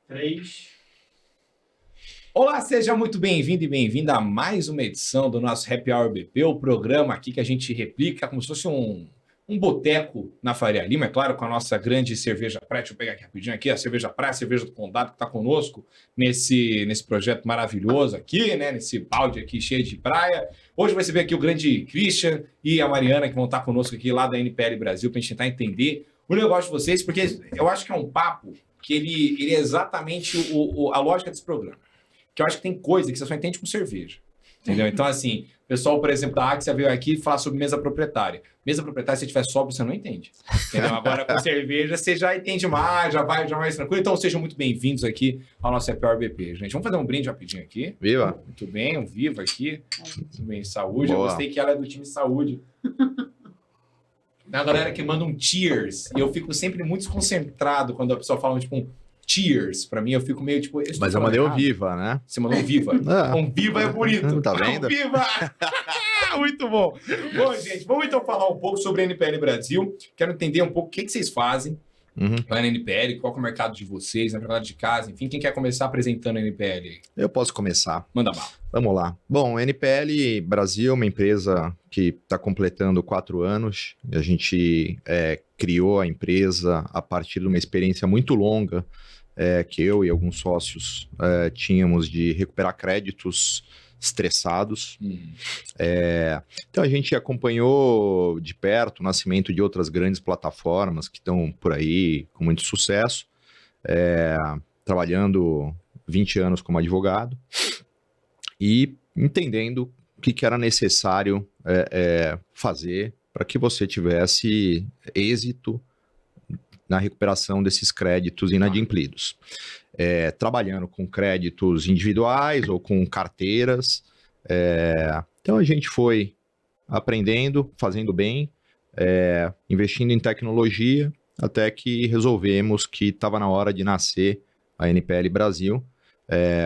3. Olá, seja muito bem-vindo e bem-vinda a mais uma edição do nosso Happy Hour BP, o programa aqui que a gente replica como se fosse um boteco na Faria Lima, é claro, com a nossa grande cerveja praia. Deixa eu pegar aqui rapidinho aqui, a cerveja praia, a cerveja do Condado, que está conosco nesse projeto maravilhoso aqui, né? Nesse balde aqui cheio de praia. Hoje vai receber aqui o grande Christian e a Mariana, que vão estar conosco aqui lá da NPL Brasil, para a gente tentar entender o negócio de vocês, porque eu acho que é um papo que ele é exatamente a lógica desse programa. Que eu acho que tem coisa que você só entende com cerveja. Entendeu? Então, assim, o pessoal, por exemplo, da Axia veio aqui falar sobre mesa proprietária. Mesa proprietária, se tiver sóbrio, você não entende. Entendeu? Agora, com cerveja, você já entende mais, já vai mais tranquilo. Então, sejam muito bem-vindos aqui ao nosso Happy Hour BP, gente. Vamos fazer um brinde rapidinho aqui. Viva! Muito bem, um viva aqui. Muito bem, saúde. Boa. Eu gostei que ela é do time saúde. A galera que manda um cheers, e eu fico sempre muito desconcentrado quando a pessoa fala, tipo, um cheers. Pra mim, eu fico meio, tipo... Mas eu mandei o viva, né? Você mandou um viva. Um viva é bonito. Tá vendo? Um viva! Muito bom. Bom, gente, vamos então falar um pouco sobre a NPL Brasil. Quero entender um pouco o que vocês fazem lá na NPL, qual é o mercado de vocês, na verdade de casa, enfim. Quem quer começar apresentando a NPL aí? Eu posso começar. Manda bala. Vamos lá. Bom, NPL Brasil é uma empresa que está completando 4 anos. A gente criou a empresa a partir de uma experiência muito longa que eu e alguns sócios tínhamos de recuperar créditos estressados. Então a gente acompanhou de perto o nascimento de outras grandes plataformas que estão por aí com muito sucesso, trabalhando 20 anos como advogado e entendendo o que era necessário fazer para que você tivesse êxito na recuperação desses créditos inadimplidos. Trabalhando com créditos individuais ou com carteiras. Então a gente foi aprendendo, fazendo bem, investindo em tecnologia, até que resolvemos que estava na hora de nascer a NPL Brasil,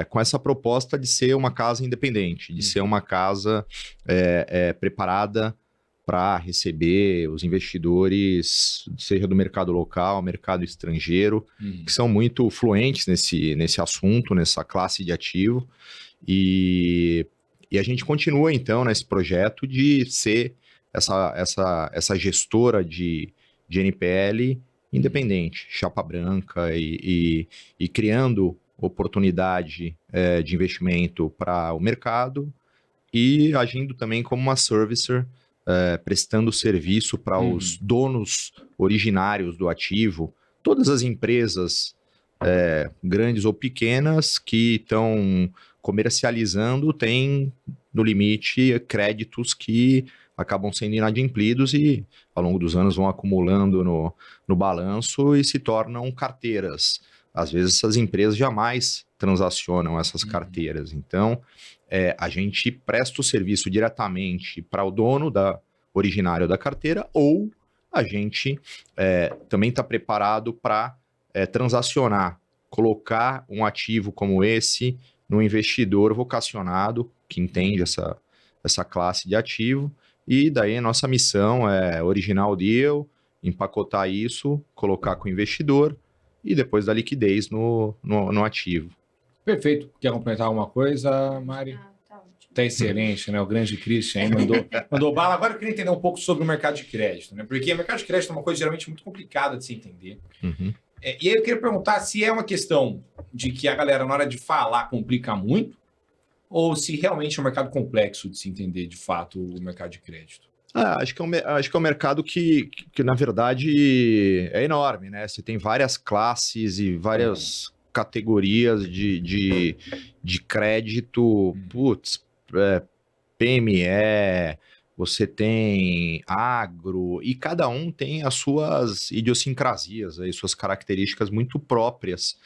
com essa proposta de ser uma casa independente, de ser uma casa preparada para receber os investidores, seja do mercado local, mercado estrangeiro, que são muito fluentes nesse assunto, nessa classe de ativo. E a gente continua, então, nesse projeto de ser essa gestora de NPL independente, chapa branca e criando oportunidade de investimento para o mercado e agindo também como uma servicer, prestando serviço para os donos originários do ativo, todas as empresas grandes ou pequenas que estão comercializando têm, no limite, créditos que acabam sendo inadimplidos e, ao longo dos anos, vão acumulando no balanço e se tornam carteiras. Às vezes, essas empresas jamais transacionam essas carteiras. Então, a gente presta o serviço diretamente para o dono originário da carteira ou a gente também está preparado para transacionar, colocar um ativo como esse no investidor vocacionado que entende essa classe de ativo e daí a nossa missão é original deal, empacotar isso, colocar com o investidor e depois dar liquidez no ativo. Perfeito. Quer complementar alguma coisa, Mari? Tá ótimo. Tá excelente, né? O grande Christian aí mandou bala. Agora eu queria entender um pouco sobre o mercado de crédito, né? Porque o mercado de crédito é uma coisa geralmente muito complicada de se entender. E aí eu queria perguntar se é uma questão de que a galera, na hora de falar, complica muito, ou se realmente é um mercado complexo de se entender, de fato, o mercado de crédito. Acho que é um mercado que, na verdade, é enorme, né? Você tem várias classes e várias categorias de crédito, PME, você tem agro, e cada um tem as suas idiosincrasias, as suas características muito próprias.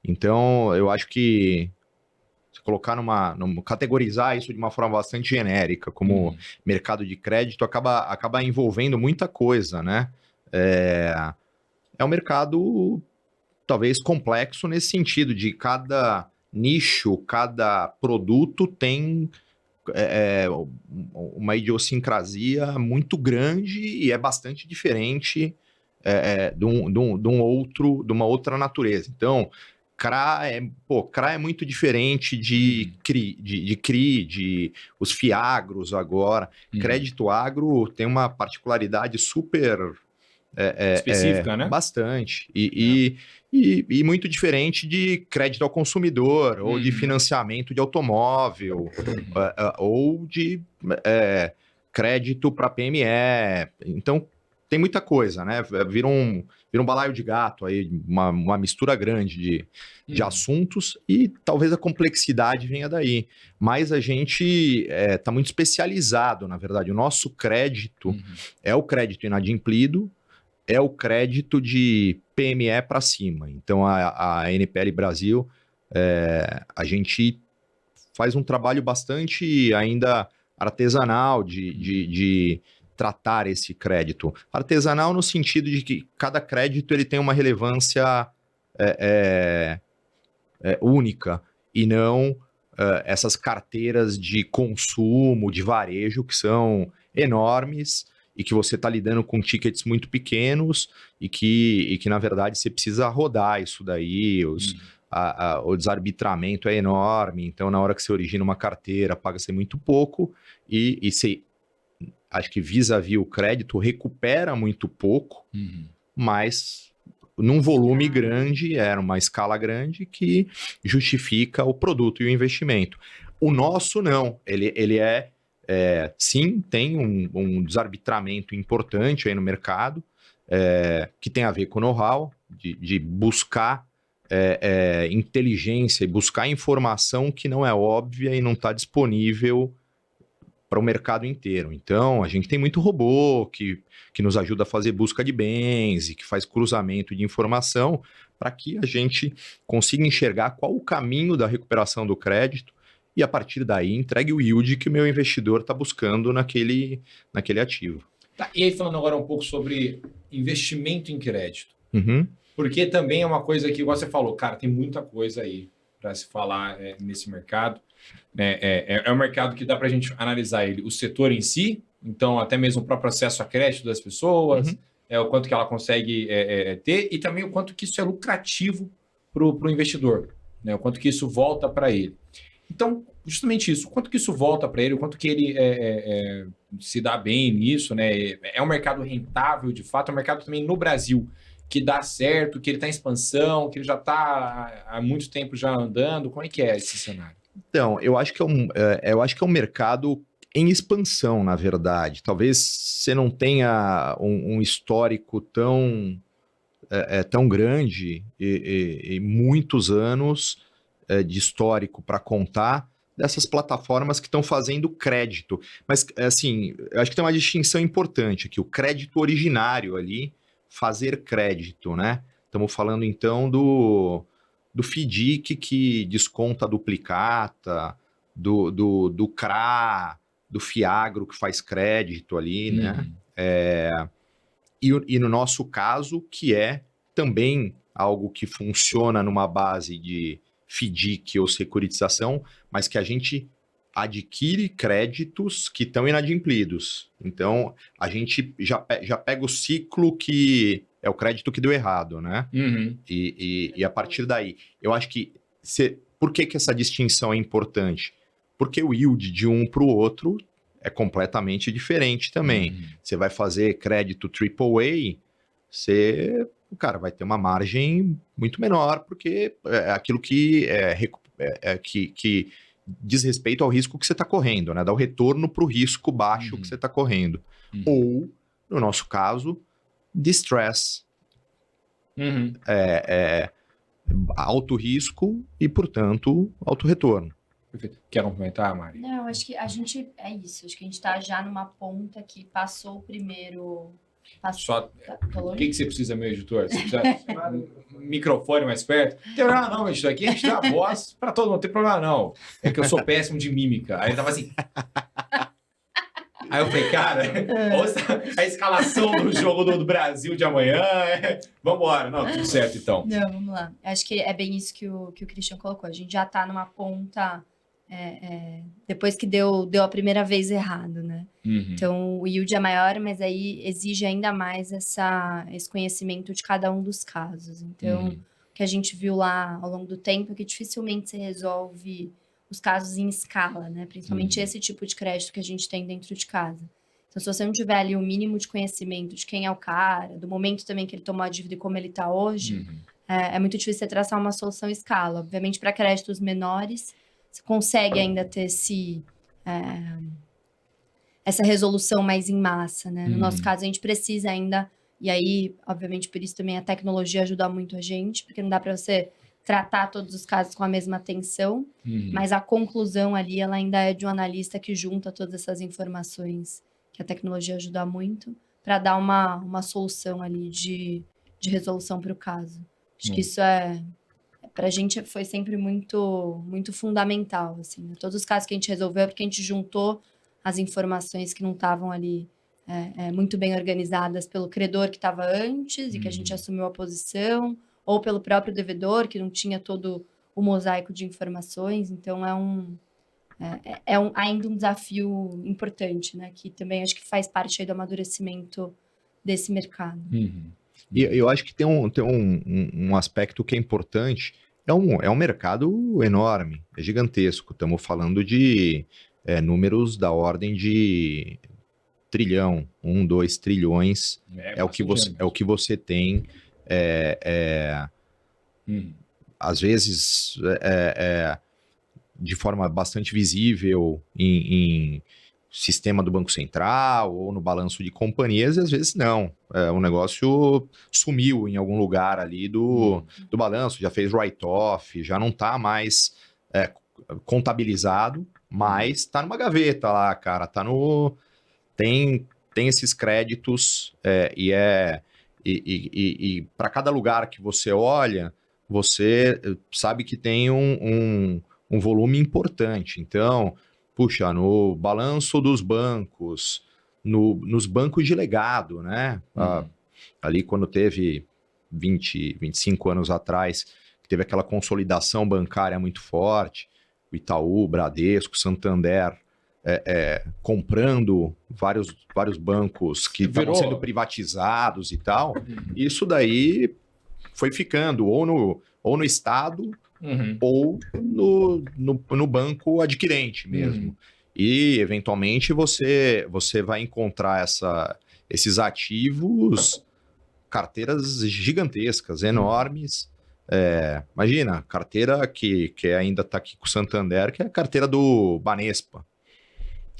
Então, eu acho que colocar categorizar isso de uma forma bastante genérica, como mercado de crédito, acaba envolvendo muita coisa, né? É um mercado talvez complexo nesse sentido, de cada nicho, cada produto tem uma idiosincrasia muito grande e é bastante diferente de uma outra natureza. Então, CRA é muito diferente de CRI, de os FIAGROS agora. Crédito agro tem uma particularidade super específica, né? bastante. E muito diferente de crédito ao consumidor, ou de financiamento de automóvel, ou de crédito para PME. Então, tem muita coisa, né? Vira um balaio de gato aí, uma mistura grande de assuntos, e talvez a complexidade venha daí. Mas a gente está muito especializado, na verdade. O nosso crédito é o crédito inadimplido, é o crédito de PME para cima. Então, a NPL Brasil, a gente faz um trabalho bastante ainda artesanal de tratar esse crédito. Artesanal no sentido de que cada crédito ele tem uma relevância única, e não essas carteiras de consumo, de varejo, que são enormes e que você está lidando com tickets muito pequenos e que, na verdade, você precisa rodar isso daí, o desarbitramento é enorme, então na hora que você origina uma carteira, paga-se muito pouco e você, acho que vis-à-vis o crédito, recupera muito pouco, mas num volume grande, uma escala grande que justifica o produto e o investimento. O nosso não, ele sim, tem um desarbitramento importante aí no mercado, que tem a ver com know-how, de buscar inteligência e buscar informação que não é óbvia e não está disponível para o mercado inteiro. Então, a gente tem muito robô que nos ajuda a fazer busca de bens e que faz cruzamento de informação para que a gente consiga enxergar qual o caminho da recuperação do crédito e, a partir daí, entregue o yield que o meu investidor está buscando naquele ativo. Tá, e aí, falando agora um pouco sobre investimento em crédito. Uhum. Porque também é uma coisa que, igual você falou, cara, tem muita coisa aí para se falar nesse mercado. É um mercado que dá para a gente analisar ele, o setor em si, então até mesmo o próprio acesso a crédito das pessoas, o quanto que ela consegue ter, e também o quanto que isso é lucrativo para o investidor, né? O quanto que isso volta para ele. Então, justamente isso, o quanto que isso volta para ele, o quanto que ele se dá bem nisso, né? É um mercado rentável, de fato, é um mercado também no Brasil que dá certo, que ele está em expansão, que ele já está há muito tempo já andando. Como é que é esse cenário? Então, eu acho que é um mercado em expansão, na verdade. Talvez você não tenha um histórico tão grande e muitos anos de histórico para contar dessas plataformas que estão fazendo crédito. Mas, assim, eu acho que tem uma distinção importante aqui. O crédito originário ali, fazer crédito, né? Estamos falando, então, do FDIC que desconta a duplicata, do CRA, do FIAGRO que faz crédito ali, né? E no nosso caso, que é também algo que funciona numa base de FDIC ou securitização, mas que a gente adquire créditos que estão inadimplidos. Então, a gente já pega o ciclo que é o crédito que deu errado, né? E a partir daí, eu acho que... Por que essa distinção é importante? Porque o yield de um para o outro é completamente diferente também. Você vai fazer crédito AAA, o cara vai ter uma margem muito menor, porque é aquilo que diz respeito ao risco que você está correndo, né? Dá o retorno para o risco baixo que você está correndo. Ou, no nosso caso, distress. Alto risco e, portanto, alto retorno. Perfeito. Quer complementar, Mari? Não, acho que a gente... É isso. Acho que a gente está já numa ponta que passou o primeiro... O que você precisa, meu editor? Você precisa um microfone mais perto? Não tem problema não, editor. Aqui a gente dá a voz para todo mundo. Não tem problema não. É que eu sou péssimo de mímica. Aí ele tava assim... Aí eu falei, cara, a escalação do jogo do Brasil de amanhã, vambora. Não, tudo certo então. Não, vamos lá. Acho que é bem isso que o Christian colocou. A gente já está numa ponta, depois que deu a primeira vez errado, né? Então, o yield é maior, mas aí exige ainda mais esse conhecimento de cada um dos casos. Então, que a gente viu lá ao longo do tempo é que dificilmente se resolve os casos em escala, né? Principalmente esse tipo de crédito que a gente tem dentro de casa. Então, se você não tiver ali o mínimo de conhecimento de quem é o cara, do momento também que ele tomou a dívida e como ele está hoje, é muito difícil você traçar uma solução em escala. Obviamente, para créditos menores, você consegue ainda ter essa resolução mais em massa, né? No nosso caso, a gente precisa ainda, e aí, obviamente, por isso também a tecnologia ajuda muito a gente, porque não dá para você tratar todos os casos com a mesma atenção, mas a conclusão ali, ela ainda é de um analista que junta todas essas informações que a tecnologia ajuda muito para dar uma solução ali de resolução para o caso. Acho que isso para a gente foi sempre muito, muito fundamental, assim, né? Todos os casos que a gente resolveu é porque a gente juntou as informações que não estavam ali muito bem organizadas pelo credor que estava antes e que a gente assumiu a posição, ou pelo próprio devedor, que não tinha todo o mosaico de informações. Então, ainda um desafio importante, né? Que também acho que faz parte aí do amadurecimento desse mercado. E eu acho que tem um aspecto que é importante. É um mercado enorme, é gigantesco. Estamos falando de números da ordem de trilhão, 1, 2 trilhões. É o que você tem. Às vezes, de forma bastante visível em sistema do Banco Central ou no balanço de companhias, e às vezes não. O negócio sumiu em algum lugar ali do balanço, já fez write-off, já não está mais contabilizado, mas está numa gaveta lá, cara. Tem esses créditos e para cada lugar que você olha, você sabe que tem um volume importante. Então, puxa, no balanço dos bancos, nos bancos de legado, né? Ali quando teve 20, 25 anos atrás, teve aquela consolidação bancária muito forte, o Itaú, o Bradesco, Santander, comprando vários bancos que estavam sendo privatizados e tal. Isso daí foi ficando ou no Estado ou no banco adquirente mesmo. E, eventualmente, você vai encontrar esses ativos, carteiras gigantescas, enormes. Imagina, carteira que ainda está aqui com o Santander, que é a carteira do Banespa.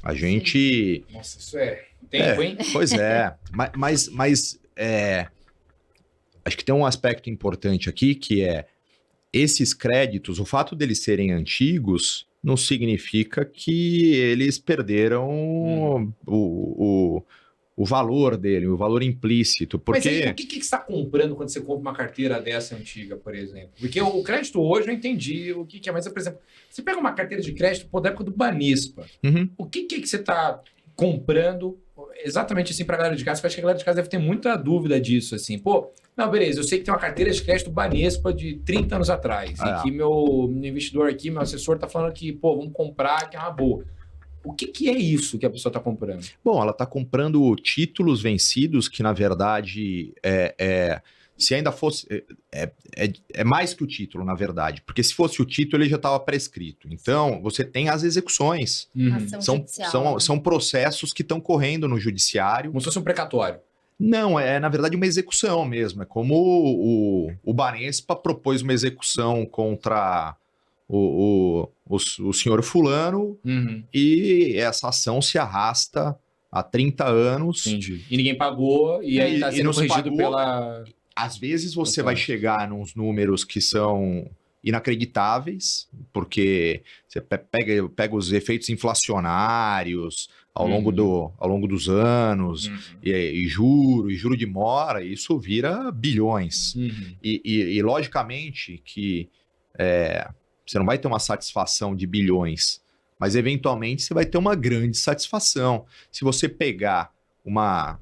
A gente... Nossa, isso é tempo, hein? Pois é. Mas acho que tem um aspecto importante aqui, que é esses créditos, o fato deles serem antigos, não significa que eles perderam o valor dele, o valor implícito. Porque... Mas aí, o que você está comprando quando você compra uma carteira dessa antiga, por exemplo? Porque o crédito hoje eu entendi o que é, mas, por exemplo, você pega uma carteira de crédito da época do Banespa, o que você está comprando exatamente assim para a galera de casa? Porque eu acho que a galera de casa deve ter muita dúvida disso, assim, não, beleza, eu sei que tem uma carteira de crédito Banespa de 30 anos atrás, e que meu investidor aqui, meu assessor tá falando que, vamos comprar, que é uma boa. O que é isso que a pessoa está comprando? Bom, ela está comprando títulos vencidos que, na verdade, se ainda fosse... É mais que o título, na verdade. Porque se fosse o título, ele já estava prescrito. Então, você tem as execuções. São processos que estão correndo no judiciário. Como se fosse um precatório. Não, na verdade uma execução mesmo. É como o Banespa propôs uma execução contra o senhor fulano e essa ação se arrasta há 30 anos. Entendi. E ninguém pagou e aí está sendo corrigido pela... Às vezes você vai chegar nos números que são inacreditáveis, porque você pega os efeitos inflacionários ao longo dos anos, e juro de mora, isso vira bilhões. E logicamente que você não vai ter uma satisfação de bilhões, mas eventualmente você vai ter uma grande satisfação. Se você pegar uma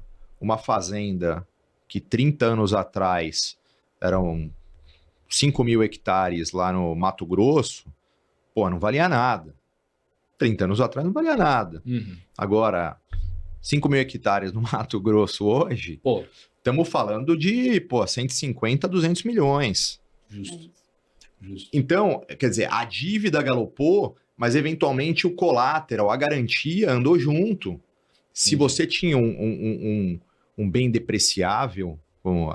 fazenda que 30 anos atrás eram 5 mil hectares lá no Mato Grosso, não valia nada. 30 anos atrás não valia nada. Agora, 5 mil hectares no Mato Grosso hoje, estamos falando de 150, 200 milhões. Justo. Justo. Então, quer dizer, a dívida galopou, mas eventualmente o collateral, a garantia andou junto. Se você tinha um bem depreciável, como,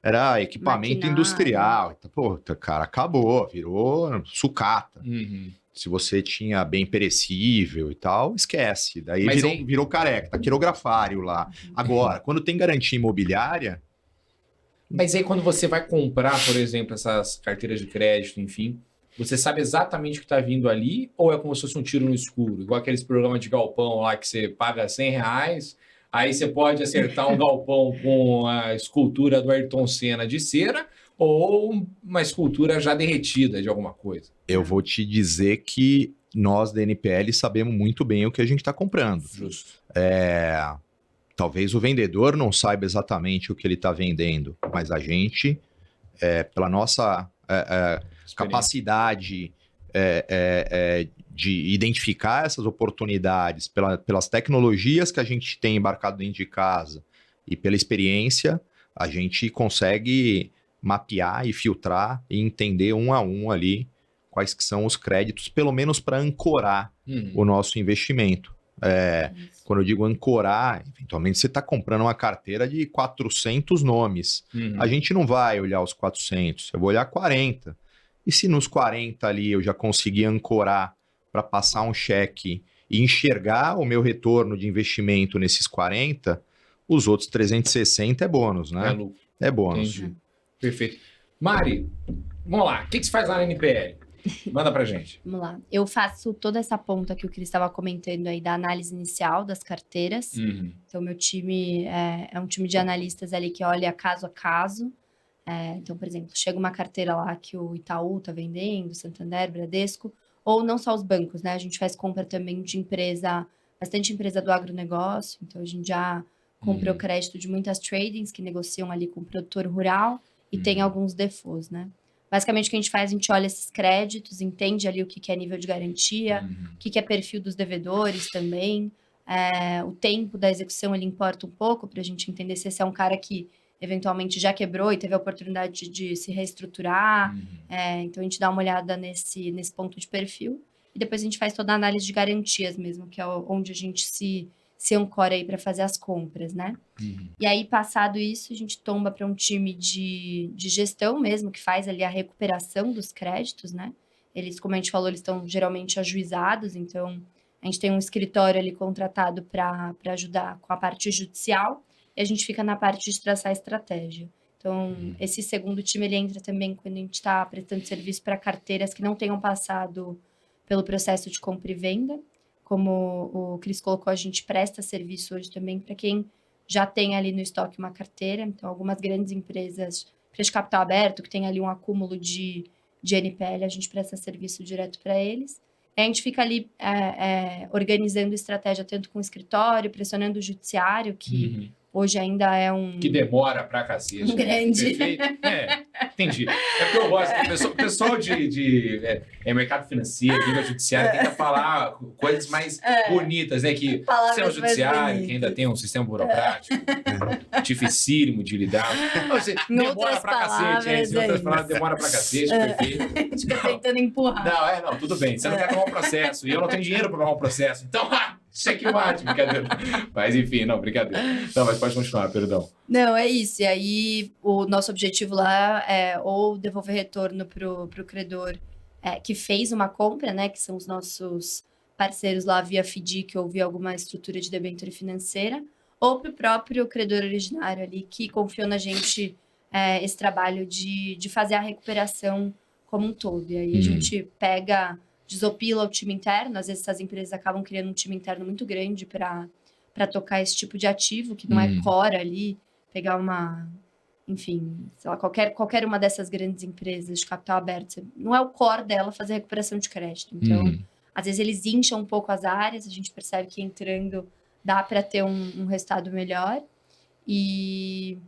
era equipamento Maquinário. industrial, pô, cara, acabou, virou sucata. Uhum. Se você tinha bem perecível e tal, esquece. Daí Mas virou careca, tá quirografário lá. Agora, quando tem garantia imobiliária, Mas aí quando você vai comprar, por exemplo, essas carteiras de crédito, enfim, você sabe exatamente o que está vindo ali ou é como se fosse um tiro no escuro? Igual aqueles programas de galpão lá que você paga R$ 100, aí você pode acertar um galpão com a escultura do Ayrton Senna de cera ou uma escultura já derretida de alguma coisa. eu vou te dizer que nós da NPL sabemos muito bem o que a gente está comprando. Justo. Talvez o vendedor não saiba exatamente o que ele está vendendo, mas a gente, pela nossa capacidade de identificar essas oportunidades, pelas tecnologias que a gente tem embarcado dentro de casa e pela experiência, a gente consegue mapear e filtrar e entender um a um ali quais que são os créditos, pelo menos para ancorar o nosso investimento. Quando eu digo ancorar, eventualmente você está comprando uma carteira de 400 nomes. A gente não vai olhar os 400, eu vou olhar 40. E se nos 40 ali eu já conseguir ancorar para passar um cheque e enxergar o meu retorno de investimento nesses 40, os outros 360 é bônus, né? É lucro. É bônus. Entendi. Perfeito. Mari, vamos lá. O que você faz lá na NPL? Manda pra gente. Vamos lá. Eu faço toda essa ponta que o Cris estava comentando aí da análise inicial das carteiras. Então, meu time é um time de analistas ali que olha caso a caso. Então, por exemplo, chega uma carteira lá que o Itaú está vendendo, Santander, Bradesco, ou não só os bancos, né? A gente faz compra também de bastante empresa do agronegócio. Então, a gente já comprou crédito de muitas tradings que negociam ali com o produtor rural e tem alguns defaults, né? Basicamente, o que a gente faz, a gente olha esses créditos, entende ali o que é nível de garantia, o que é perfil dos devedores também. O tempo da execução, ele importa um pouco para a gente entender se esse é um cara que eventualmente já quebrou e teve a oportunidade de se reestruturar. Então, a gente dá uma olhada nesse ponto de perfil. E depois a gente faz toda a análise de garantias mesmo, que é onde a gente se ancora aí para fazer as compras, né? E aí, passado isso, a gente tomba para um time de gestão mesmo, que faz ali a recuperação dos créditos, né? Eles, como a gente falou, eles estão geralmente ajuizados, então a gente tem um escritório ali contratado para ajudar com a parte judicial e a gente fica na parte de traçar a estratégia. Então, esse segundo time, ele entra também quando a gente está prestando serviço para carteiras que não tenham passado pelo processo de compra e venda. Como o Cris colocou, a gente presta serviço hoje também para quem já tem ali no estoque uma carteira. Então, algumas grandes empresas de capital aberto, que tem ali um acúmulo de NPL, a gente presta serviço direto para eles. A gente fica ali organizando estratégia tanto com o escritório, pressionando o judiciário, que hoje ainda é Que demora pra cacete. Um grande. Perfeito. Entendi. É porque eu gosto. O pessoal de mercado financeiro, nível judiciário, tenta falar coisas mais bonitas, né? Que o sistema judiciário, que ainda tem um sistema burocrático, dificílimo de lidar. Demora pra cacete. Em outras palavras, demora pra cacete, perfeito. A gente fica tentando empurrar. Não, tudo bem. Você não quer tomar um processo. E eu não tenho dinheiro pra tomar um processo. Então, checkmate, brincadeira. Mas enfim, não, brincadeira. Não, mas pode continuar, perdão. Não, é isso. E aí, o nosso objetivo lá é ou devolver retorno pro credor que fez uma compra, né? Que são os nossos parceiros lá via FDIC ou via alguma estrutura de debênture financeira, ou pro próprio credor originário ali que confiou na gente esse trabalho de fazer a recuperação como um todo. E aí a gente desopila o time interno. Às vezes essas empresas acabam criando um time interno muito grande para tocar esse tipo de ativo, que não é core ali, pegar enfim, sei lá, qualquer uma dessas grandes empresas de capital aberto, não é o core dela fazer recuperação de crédito. Então, às vezes eles incham um pouco as áreas, a gente percebe que entrando dá para ter um resultado melhor. E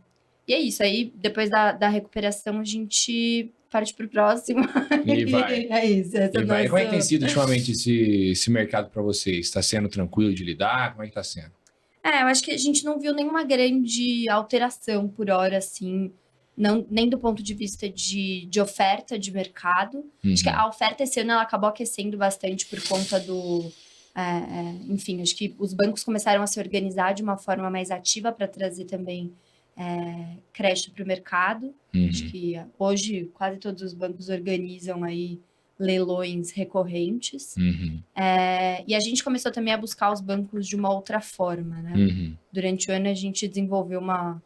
é isso. Aí, depois da recuperação, a gente parte pro próximo. E vai. É isso. E vai. Como é que tem sido ultimamente esse mercado para vocês? Está sendo tranquilo de lidar? Como é que está sendo? Eu acho que a gente não viu nenhuma grande alteração por hora, assim, não, nem do ponto de vista de oferta de mercado. Acho que a oferta esse ano ela acabou aquecendo bastante por conta do... enfim, acho que os bancos começaram a se organizar de uma forma mais ativa para trazer também crédito para o mercado. Acho que hoje quase todos os bancos organizam aí leilões recorrentes. E a gente começou também a buscar os bancos de uma outra forma, né? Durante o ano a gente desenvolveu uma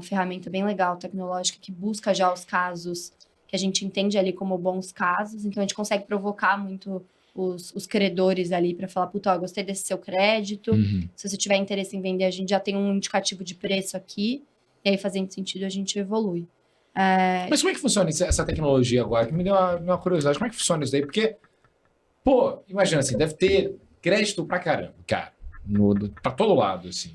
ferramenta bem legal, tecnológica, que busca já os casos que a gente entende ali como bons casos. Então a gente consegue provocar muito os credores ali para falar, puta, ó, gostei desse seu crédito. Se você tiver interesse em vender, a gente já tem um indicativo de preço aqui. E aí, fazendo sentido, a gente evolui. Mas como é que funciona essa tecnologia agora? Que me deu uma curiosidade. Como é que funciona isso daí? Porque, pô, imagina assim, deve ter crédito pra caramba, cara. Pra todo lado, assim.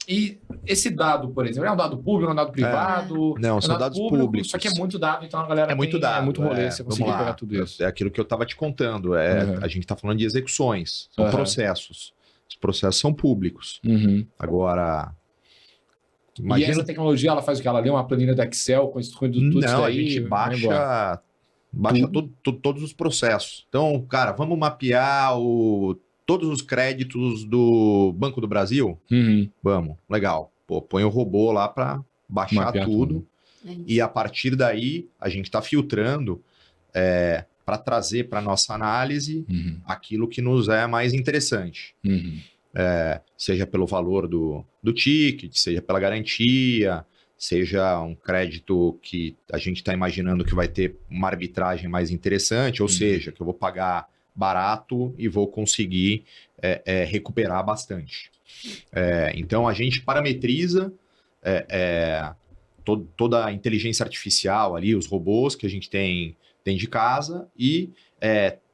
E esse dado, por exemplo, é um dado público, é um dado privado? Não, são dados públicos. Só que é muito dado, então a galera muito dado. É muito rolê, você conseguir Vamos lá. pegar tudo isso. É aquilo que eu estava te contando. A gente está falando de execuções, são processos. Os processos são públicos. Agora... E essa tecnologia, ela faz o quê? Ela lê uma planilha do Excel com tudo isso Não, daí? a gente baixa todos os processos. Então, cara, vamos mapear todos os créditos do Banco do Brasil? Vamos, legal. Pô, põe o robô lá para baixar Mapear tudo. E a partir daí, a gente está filtrando para trazer para nossa análise aquilo que nos é mais interessante. Seja pelo valor do ticket, seja pela garantia, seja um crédito que a gente está imaginando que vai ter uma arbitragem mais interessante, ou seja, que eu vou pagar barato e vou conseguir recuperar bastante. Então, a gente parametriza toda a inteligência artificial ali, os robôs que a gente tem dentro de casa e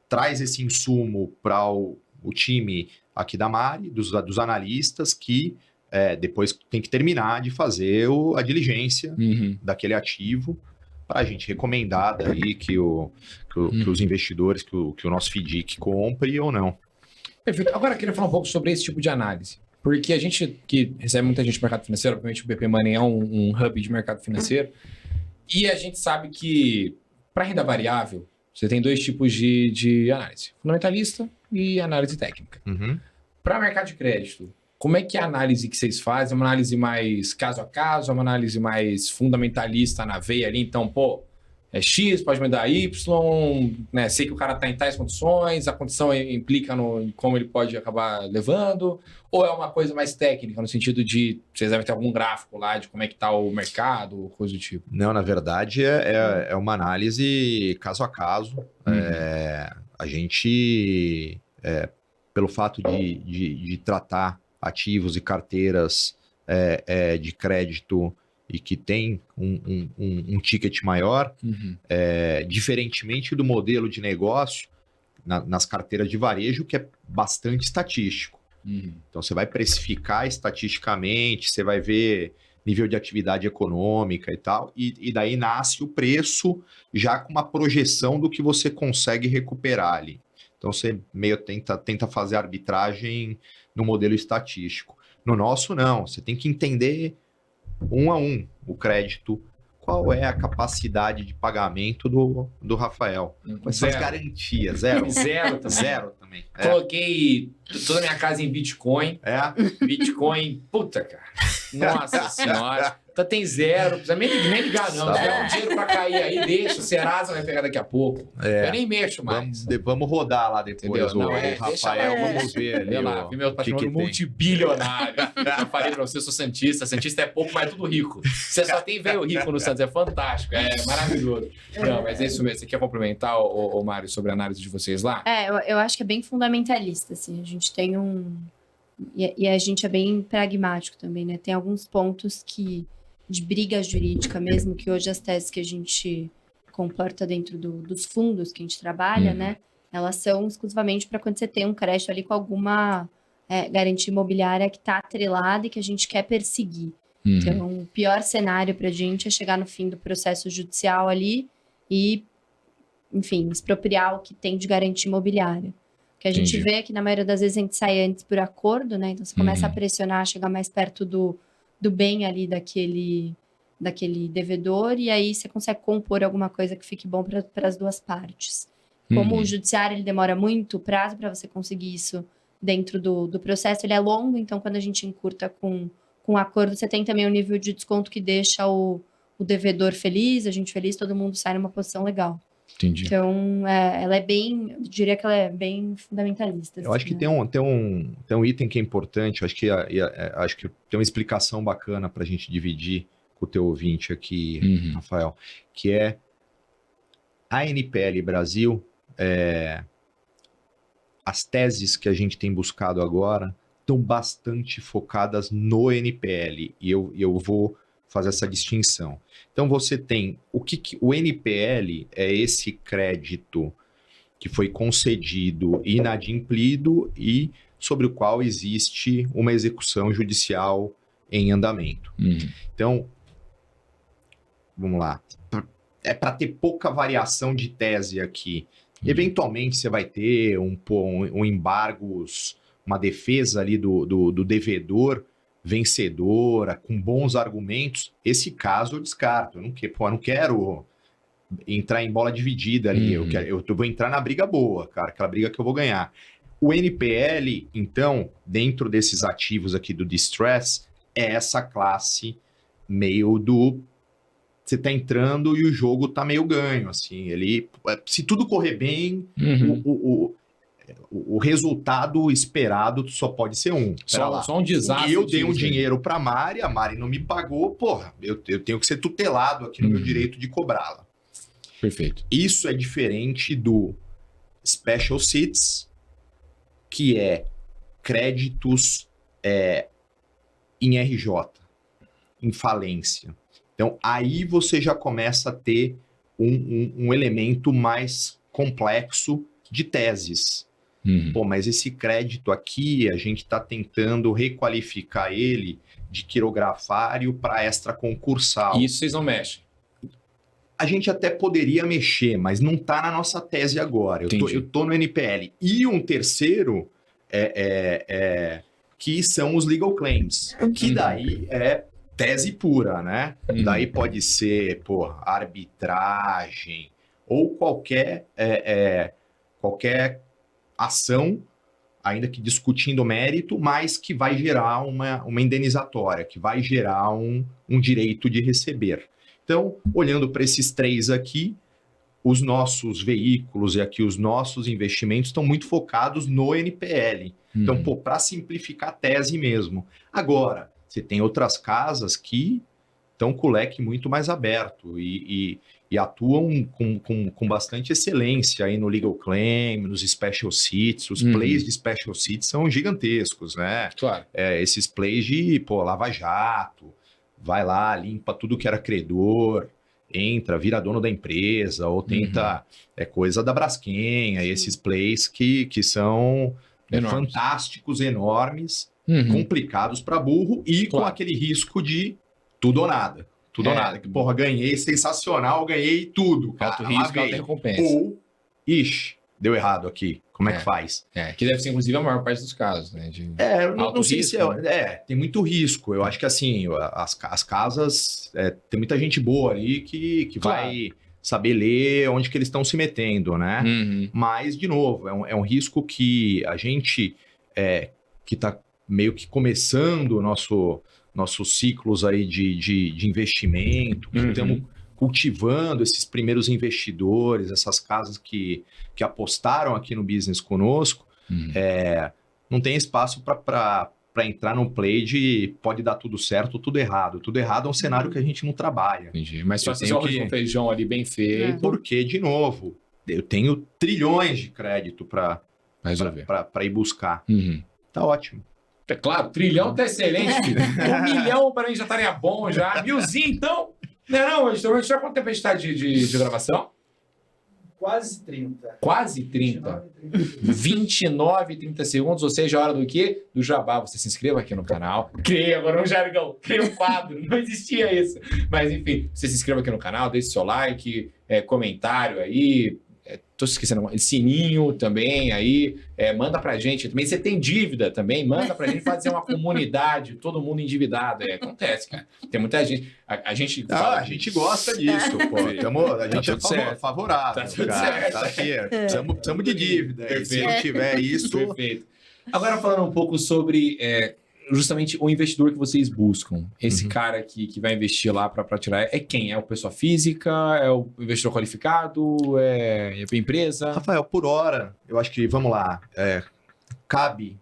traz esse insumo para o time aqui da Mari, dos analistas, que depois tem que terminar de fazer a diligência daquele ativo para a gente recomendar daí que os investidores, que o nosso FDIC compre ou não. Perfeito. Agora eu queria falar um pouco sobre esse tipo de análise. Porque a gente que recebe muita gente do mercado financeiro, obviamente o BP Money é um hub de mercado financeiro, e a gente sabe que para renda variável, você tem dois tipos de análise. Fundamentalista e análise técnica. Para mercado de crédito, como é que é a análise que vocês fazem? É uma análise mais caso a caso? É uma análise mais fundamentalista na veia ali? Então, pô, é X, pode me dar Y, né? Sei que o cara está em tais condições, a condição implica em como ele pode acabar levando, ou é uma coisa mais técnica, no sentido de vocês devem ter algum gráfico lá de como é que está o mercado, coisa do tipo? Não, na verdade é uma análise caso a caso. A gente, pelo fato de tratar ativos e carteiras de crédito e que tem um ticket maior, diferentemente do modelo de negócio nas carteiras de varejo, que é bastante estatístico. Então, você vai precificar estatisticamente, você vai ver nível de atividade econômica e tal, e daí nasce o preço já com uma projeção do que você consegue recuperar ali. Então, você meio tenta fazer arbitragem no modelo estatístico. No nosso, não. Você tem que entender um a um o crédito, qual é a capacidade de pagamento do Rafael, quais são as garantias, zero também. Coloquei toda a minha casa em Bitcoin, Bitcoin, puta cara, nossa senhora, então tem zero, não precisa nem ligar não, se tiver um dinheiro pra cair aí, deixa, o Serasa vai pegar daqui a pouco, eu nem mexo mais. Vamos rodar lá depois o Rafael, vamos ver ali. Lá, vi meu patrimônio multibilionário. Eu falei pra você, eu sou Santista é pouco, mas é tudo rico. Você só tem velho rico no Santos, é fantástico, é maravilhoso. Não, mas é isso mesmo, você quer complementar, ô Mário, sobre a análise de vocês lá? Eu acho que é bem fundamentalista, assim, a gente tem e a gente é bem pragmático também, né? Tem alguns pontos de briga jurídica mesmo, que hoje as teses que a gente comporta dentro dos fundos que a gente trabalha, né? Elas são exclusivamente para quando você tem um crédito ali com alguma garantia imobiliária que está atrelada e que a gente quer perseguir. Então, o pior cenário para a gente é chegar no fim do processo judicial ali e, enfim, expropriar o que tem de garantia imobiliária. O que a gente vê é que, na maioria das vezes, a gente sai antes por acordo, né? Então, você começa a pressionar, chegar mais perto do bem ali daquele devedor, e aí você consegue compor alguma coisa que fique bom para as duas partes. Como o judiciário ele demora muito, o prazo para você conseguir isso dentro do processo ele é longo, então quando a gente encurta com um acordo, você tem também um nível de desconto que deixa o devedor feliz, a gente feliz, todo mundo sai numa posição legal. Entendi. Então, ela é bem, eu diria que ela é bem fundamentalista. Eu acho que tem um item que é importante, acho que tem uma explicação bacana para a gente dividir com o teu ouvinte aqui, Rafael, que é a NPL Brasil, as teses que a gente tem buscado agora estão bastante focadas no NPL, e eu vou fazer essa distinção. Então você tem o NPL é esse crédito que foi concedido inadimplido e sobre o qual existe uma execução judicial em andamento. Então, vamos lá. É para ter pouca variação de tese aqui. Eventualmente você vai ter um embargos, uma defesa ali do devedor vencedora, com bons argumentos. Esse caso eu descarto. Eu não quero entrar em bola dividida ali. Eu vou entrar na briga boa, cara, aquela briga que eu vou ganhar. O NPL, então, dentro desses ativos aqui do distress, é essa classe meio do... Você tá entrando e o jogo tá meio ganho, assim. Se tudo correr bem, o resultado esperado só pode ser um. Só um desastre. E eu dei um dinheiro para a Mari não me pagou, porra, eu tenho que ser tutelado aqui no meu direito de cobrá-la. Perfeito. Isso é diferente do Special Sits, que é créditos em RJ, em falência. Então, aí você já começa a ter um elemento mais complexo de teses. Pô, mas esse crédito aqui, a gente está tentando requalificar ele de quirografário para extraconcursal. Isso vocês não mexem. A gente até poderia mexer, mas não está na nossa tese agora. Eu tô no NPL. E um terceiro que são os legal claims, que daí é tese pura, né? Daí pode ser, arbitragem ou qualquer ação, ainda que discutindo o mérito, mas que vai gerar uma indenizatória, que vai gerar um direito de receber. Então, olhando para esses três aqui, os nossos veículos e aqui os nossos investimentos estão muito focados no NPL. Então, para simplificar a tese mesmo. Agora, você tem outras casas que estão com o leque muito mais aberto e atuam com bastante excelência aí no legal claim, nos special sits. Os plays de special sits são gigantescos, né? Claro. Esses plays de, Lava Jato, vai lá, limpa tudo que era credor, entra, vira dono da empresa, ou tenta, coisa da Braskem, esses plays que são fantásticos, enormes, complicados para burro e com aquele risco de tudo ou nada. Tudo ou nada. Que, ganhei, sensacional, ganhei tudo. Alto risco, alta recompensa. Ou, deu errado aqui. Como é que faz? Que deve ser, inclusive, a maior parte dos casos, né? Não sei se tem muito risco. Eu acho que, assim, as casas, tem muita gente boa ali que vai saber ler onde que eles estão se metendo, né? Mas, de novo, é um risco que a gente, que está meio que começando nossos ciclos aí de investimento, que estamos cultivando esses primeiros investidores, essas casas que apostaram aqui no business conosco, não tem espaço para entrar num play de pode dar tudo certo ou tudo errado. Tudo errado é um cenário que a gente não trabalha. Entendi. Mas se você arroz com feijão ali bem feito... Porque, de novo, eu tenho trilhões de crédito para ir buscar. Tá ótimo. É claro, trilhão tá excelente, filho. 1 milhão para mim já estaria bom já. 1.000, então. Não, editor, já quanto tempo a gente tá de gravação? Quase 30. Quase 30. 29, 30 segundos, ou seja, a hora do quê? Do jabá. Você se inscreva aqui no canal. Criei agora um jargão, criei um quadro, não existia isso. Mas enfim, você se inscreva aqui no canal, deixe seu like, comentário aí. tô esquecendo, sininho também aí, manda pra gente. Também você tem dívida também, manda pra gente fazer uma comunidade, todo mundo endividado. Acontece, cara. Tem muita gente. A gente fala. A gente gosta disso, pô. A gente tudo certo. favorável. Tá tudo cara. certo. Tá aqui. Precisamos de dívida. E se não tiver isso. Perfeito. Agora falando um pouco sobre justamente o investidor que vocês buscam. Esse cara que vai investir lá para tirar é quem? É o pessoa física? É o investidor qualificado? É a empresa? Rafael, por hora, eu acho que, vamos lá, cabe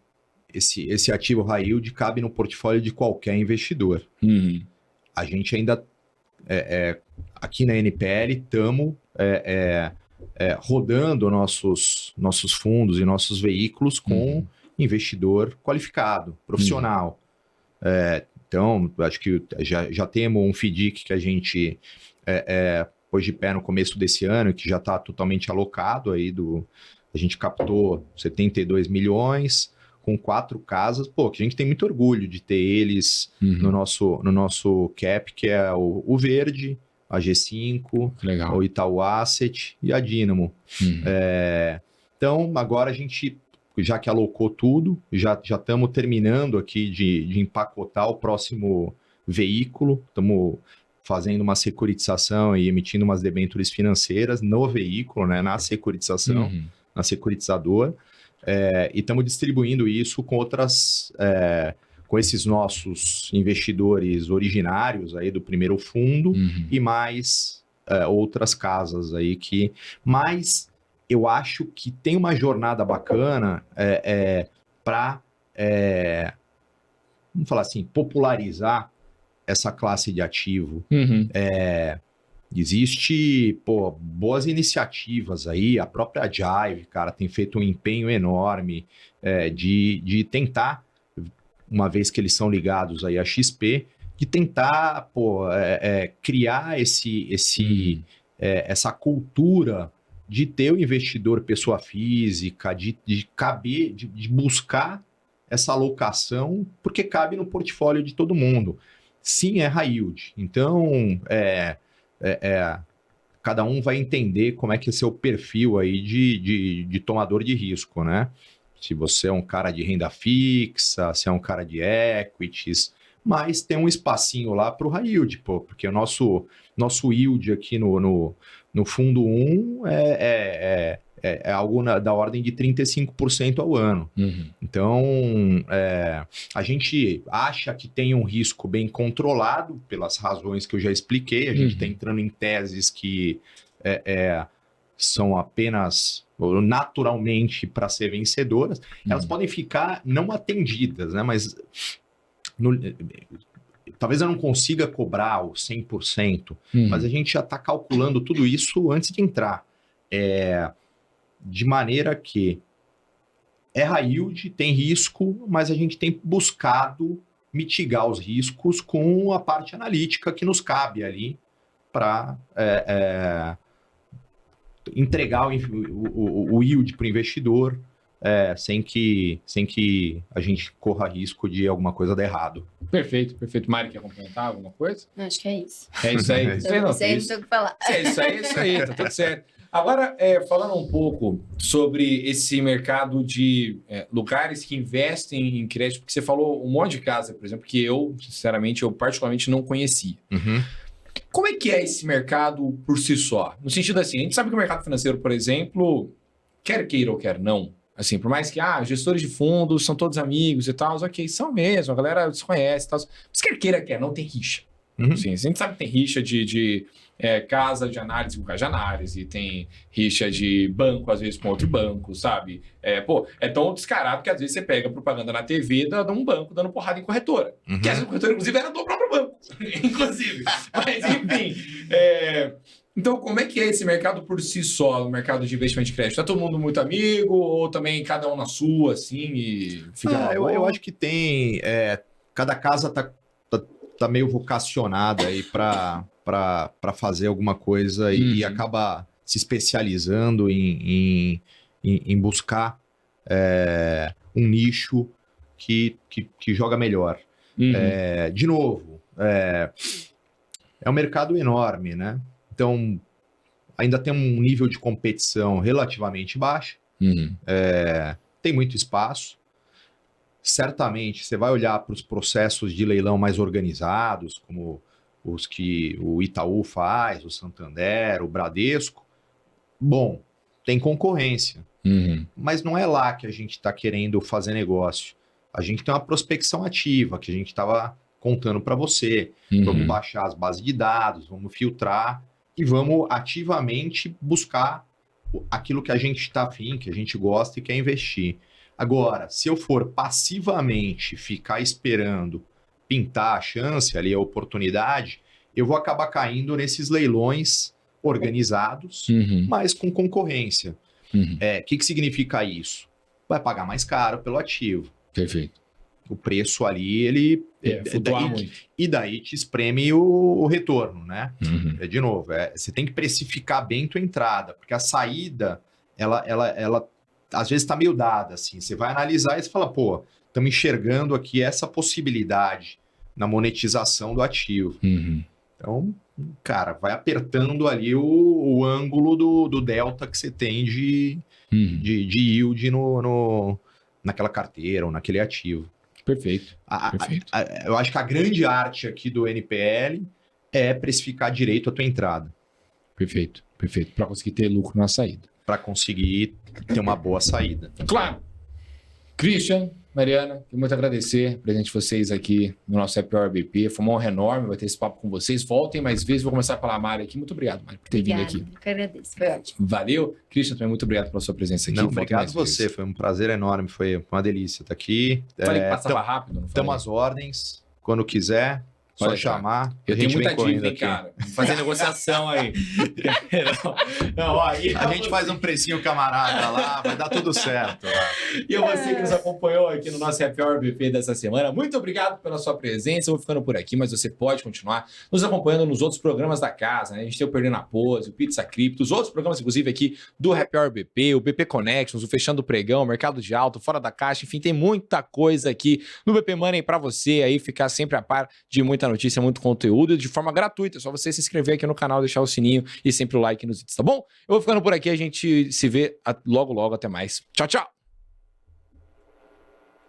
esse ativo high yield, cabe no portfólio de qualquer investidor. A gente ainda, aqui na NPL, estamos rodando nossos fundos e nossos veículos com investidor qualificado, profissional. Então, acho que já temos um FDIC que a gente pôs de pé no começo desse ano, que já está totalmente alocado. A gente captou 72 milhões com 4 casas, que a gente tem muito orgulho de ter eles no nosso cap, que é o Verde, a G5, legal. o Itaú Asset e a Dínamo. Então, agora a gente, já que alocou tudo, já estamos terminando aqui de empacotar o próximo veículo, estamos fazendo uma securitização e emitindo umas debêntures financeiras no veículo, né, na securitização, na securitizadora, e estamos distribuindo isso com com esses nossos investidores originários aí do primeiro fundo e mais outras casas aí mas eu acho que tem uma jornada bacana para, vamos falar assim, popularizar essa classe de ativo. Existe, boas iniciativas aí, a própria Jive, cara, tem feito um empenho enorme de tentar, uma vez que eles são ligados aí à XP, de tentar criar essa cultura de ter o investidor pessoa física, de buscar essa alocação, porque cabe no portfólio de todo mundo. Sim, é high yield. Então, cada um vai entender como é que é seu perfil aí de tomador de risco, né? Se você é um cara de renda fixa, se é um cara de equities, mas tem um espacinho lá para o high yield, porque o nosso yield aqui no fundo 1 é algo da ordem de 35% ao ano. Então, a gente acha que tem um risco bem controlado, pelas razões que eu já expliquei. A gente está entrando em teses que são apenas naturalmente para ser vencedoras. Elas podem ficar não atendidas, né? Mas talvez eu não consiga cobrar o 100%, mas a gente já está calculando tudo isso antes de entrar. De maneira que high yield, tem risco, mas a gente tem buscado mitigar os riscos com a parte analítica que nos cabe ali para entregar o yield para o investidor sem que a gente corra risco de alguma coisa dar errado. Perfeito. Mari, quer complementar alguma coisa? Acho que é isso. É isso aí. Não sei o que falar. É isso aí, tá tudo certo. Agora, falando um pouco sobre esse mercado de lugares que investem em crédito, porque você falou um monte de casa, por exemplo, que eu, sinceramente, eu particularmente não conhecia. Como é que é esse mercado por si só? No sentido assim, a gente sabe que o mercado financeiro, por exemplo, quer queira ou quer não, assim, por mais que gestores de fundos são todos amigos e tal, ok, são mesmo, a galera se conhece e tal, mas quer queira, quer não, tem rixa. Sim, a gente sabe que tem rixa de casa de análise com casa de análise, tem rixa de banco, às vezes, com outro banco, sabe? É tão descarado que às vezes você pega propaganda na TV de um banco dando porrada em corretora. Que essa corretora, inclusive, era do próprio banco. Inclusive. Mas, enfim. Então, como é que é esse mercado por si só, o mercado de investimento de crédito? Tá todo mundo muito amigo ou também cada um na sua, assim, e fica eu acho que tem... cada casa tá meio vocacionada aí para fazer alguma coisa e acaba se especializando em buscar um nicho que joga melhor. De novo, é um mercado enorme, né? Então, ainda tem um nível de competição relativamente baixo, tem muito espaço. Certamente, você vai olhar para os processos de leilão mais organizados, como os que o Itaú faz, o Santander, o Bradesco. Bom, tem concorrência, mas não é lá que a gente está querendo fazer negócio. A gente tem uma prospecção ativa, que a gente estava contando para você. Vamos baixar as bases de dados, vamos filtrar e vamos ativamente buscar aquilo que a gente está afim, que a gente gosta e quer investir. Agora, se eu for passivamente ficar esperando pintar a chance ali, a oportunidade, eu vou acabar caindo nesses leilões organizados, mas com concorrência. Que significa isso? Vai pagar mais caro pelo ativo. Perfeito. O preço ali, ele... E daí te espreme o retorno, né? De novo, você tem que precificar bem tua entrada, porque a saída, ela às vezes está meio dada, assim. Você vai analisar e você fala, pô, estamos enxergando aqui essa possibilidade na monetização do ativo. Então, cara, vai apertando ali o ângulo do delta que você tem de yield naquela carteira ou naquele ativo. Perfeito. Eu acho que a grande arte aqui do NPL é precificar direito a tua entrada. Perfeito. Para conseguir ter lucro na saída. Para conseguir ter uma boa saída. Claro. Christian, Mariana, quero muito agradecer a presença de vocês aqui no nosso Happy Hour BP. Foi uma honra enorme bater esse papo com vocês. Voltem mais vezes. Vou começar pela Mari aqui. Muito obrigado, Mari, por ter vindo aqui. Eu que agradeço. Foi ótimo. Valeu. Christian, também muito obrigado pela sua presença aqui. Não, obrigado a você. Foi um prazer enorme. Foi uma delícia estar aqui. Falei que passava rápido, não estamos às ordens. Quando quiser. Só chamar. Eu tenho muita dívida, hein, cara. Vou fazer negociação aí. Não, a gente faz um precinho camarada lá, vai dar tudo certo. E a você que nos acompanhou aqui no nosso Happy Hour BP dessa semana, muito obrigado pela sua presença. Eu vou ficando por aqui, mas você pode continuar nos acompanhando nos outros programas da casa, né? A gente tem o Perdendo a Pose, o Pizza Cripto, os outros programas, inclusive, aqui do Happy Hour BP, o BP Connections, o Fechando o Pregão, o Mercado de Alto, Fora da Caixa, enfim, tem muita coisa aqui no BP Money para você aí ficar sempre a par de muita notícia, muito conteúdo de forma gratuita. É só você se inscrever aqui no canal, deixar o sininho e sempre o like nos vídeos, tá bom? Eu vou ficando por aqui, a gente se vê logo, logo. Até mais. Tchau, tchau!